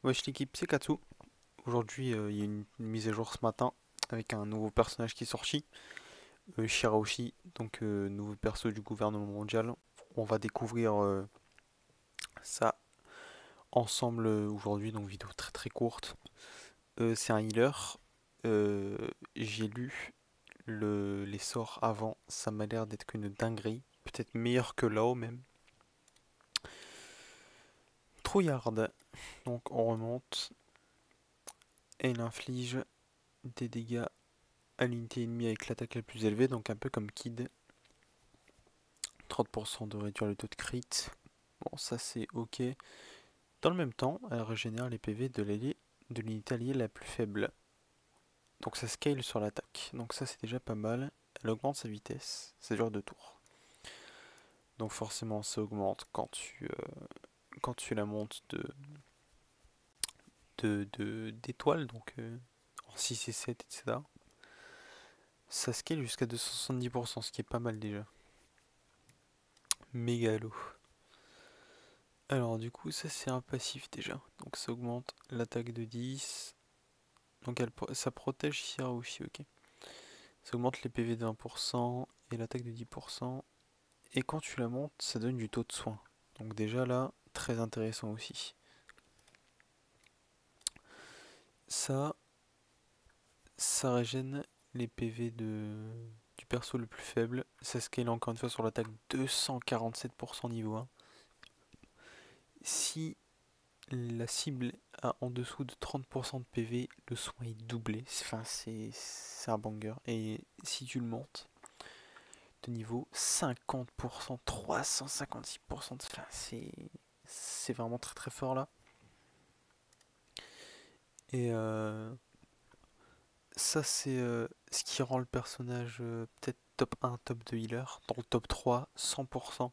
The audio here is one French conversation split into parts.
Wesh l'équipe, c'est Katsu. Aujourd'hui, il y a une mise à jour ce matin avec un nouveau personnage qui est sorti, Shiraoshi, donc nouveau perso du gouvernement mondial. On va découvrir ça ensemble aujourd'hui, donc vidéo très très courte. C'est un healer. Euh, j'ai lu les sorts avant, ça m'a l'air d'être qu'une dinguerie, peut-être meilleur que Lao même. Trouillard, donc on remonte et il inflige des dégâts à l'unité ennemie avec l'attaque la plus élevée, donc un peu comme Kid. 30% de réduire le taux de crit. Bon, ça c'est ok. Dans le même temps, elle régénère les PV de l'unité alliée la plus faible. Donc ça scale sur l'attaque. Donc ça c'est déjà pas mal. Elle augmente sa vitesse. Ça dure 2 tours. Donc forcément ça augmente quand tu la montes d'étoiles, donc en 6 et 7, etc. Ça scale jusqu'à 270%, ce qui est pas mal déjà. Mégalo. Alors du coup ça c'est un passif déjà. Donc ça augmente l'attaque de 10. Donc ça protège Shirahoshi, ok. Ça augmente les PV de 20% et l'attaque de 10%. Et quand tu la montes, ça donne du taux de soin. Donc déjà là, très intéressant aussi. Ça, ça régène les PV du perso le plus faible. Ça scale encore une fois sur l'attaque 247% niveau 1. Si la cible a en dessous de 30% de PV, le soin est doublé. Enfin, c'est un banger. Et si tu le montes de niveau, 50%, 356%, enfin, c'est vraiment très très fort là. Et ça, c'est ce qui rend le personnage peut-être top 1, top 2 healer. Dans le top 3, 100%.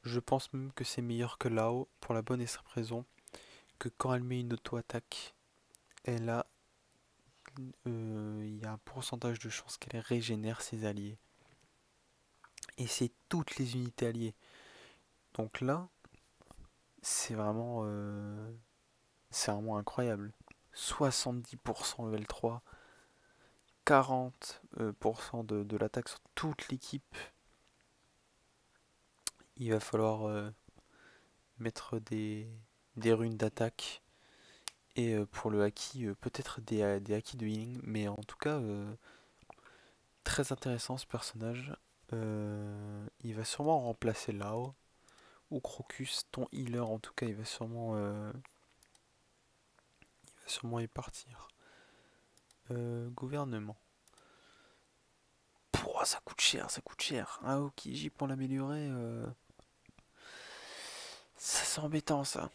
Je pense même que c'est meilleur que Lao, pour la bonne et simple raison que quand elle met une auto-attaque, elle a il y a un pourcentage de chance qu'elle régénère ses alliés. Et c'est toutes les unités alliées. Donc là, c'est vraiment incroyable. 70% level 3, 40% de l'attaque sur toute l'équipe. Il va falloir mettre des runes d'attaque. Et pour le haki, peut-être des hakis de healing. Mais en tout cas, très intéressant ce personnage. Il va sûrement remplacer Lao ou Crocus, ton healer en tout cas, il va sûrement y partir. Gouvernement. Pouah, ça coûte cher, ça coûte cher. Un Aokiji pour l'améliorer, ça c'est embêtant ça.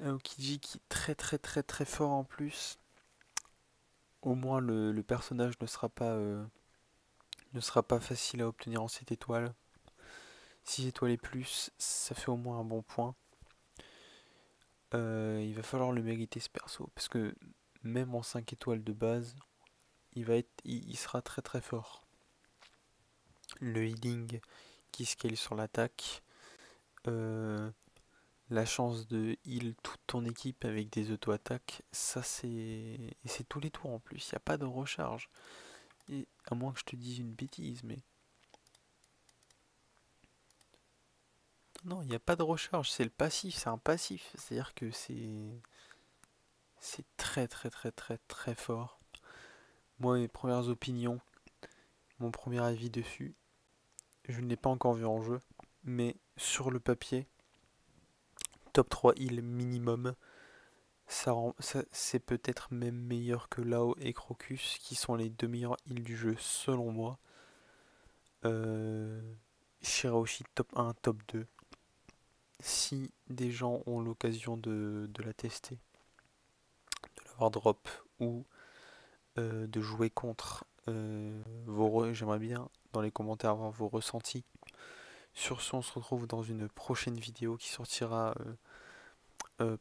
Un Aokiji qui est très très très très fort en plus. Au moins le personnage ne sera pas facile à obtenir en 7 étoiles. 6 étoiles et plus, ça fait au moins un bon point. Il va falloir le mériter ce perso, parce que même en 5 étoiles de base, il sera très très fort. Le healing qui scale sur l'attaque, euh, la chance de heal toute ton équipe avec des auto-attaques, ça c'est tous les tours en plus, il n'y a pas de recharge. Et à moins que je te dise une bêtise, mais non, il n'y a pas de recharge, c'est le passif, c'est un passif, c'est-à-dire que c'est très très très très très fort. Moi, mes premières opinions, mon premier avis dessus, je ne l'ai pas encore vu en jeu, mais sur le papier, top 3 heal minimum, c'est peut-être même meilleur que Lao et Crocus, qui sont les deux meilleurs heals du jeu selon moi. Euh, Shirahoshi top 1, top 2. Si des gens ont l'occasion de la tester, de l'avoir drop ou de jouer contre, j'aimerais bien dans les commentaires avoir vos ressentis. Sur ce, on se retrouve dans une prochaine vidéo qui sortira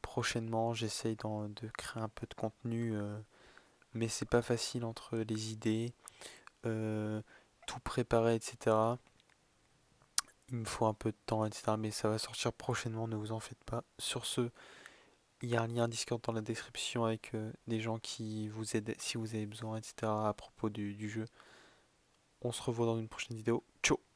prochainement. J'essaye de créer un peu de contenu, mais c'est pas facile entre les idées, euh, tout préparer, etc. Il me faut un peu de temps, etc. Mais ça va sortir prochainement, ne vous en faites pas. Sur ce, Il y a un lien Discord dans la description avec des gens qui vous aident si vous avez besoin, etc. à propos du jeu. On se revoit dans une prochaine vidéo. Ciao!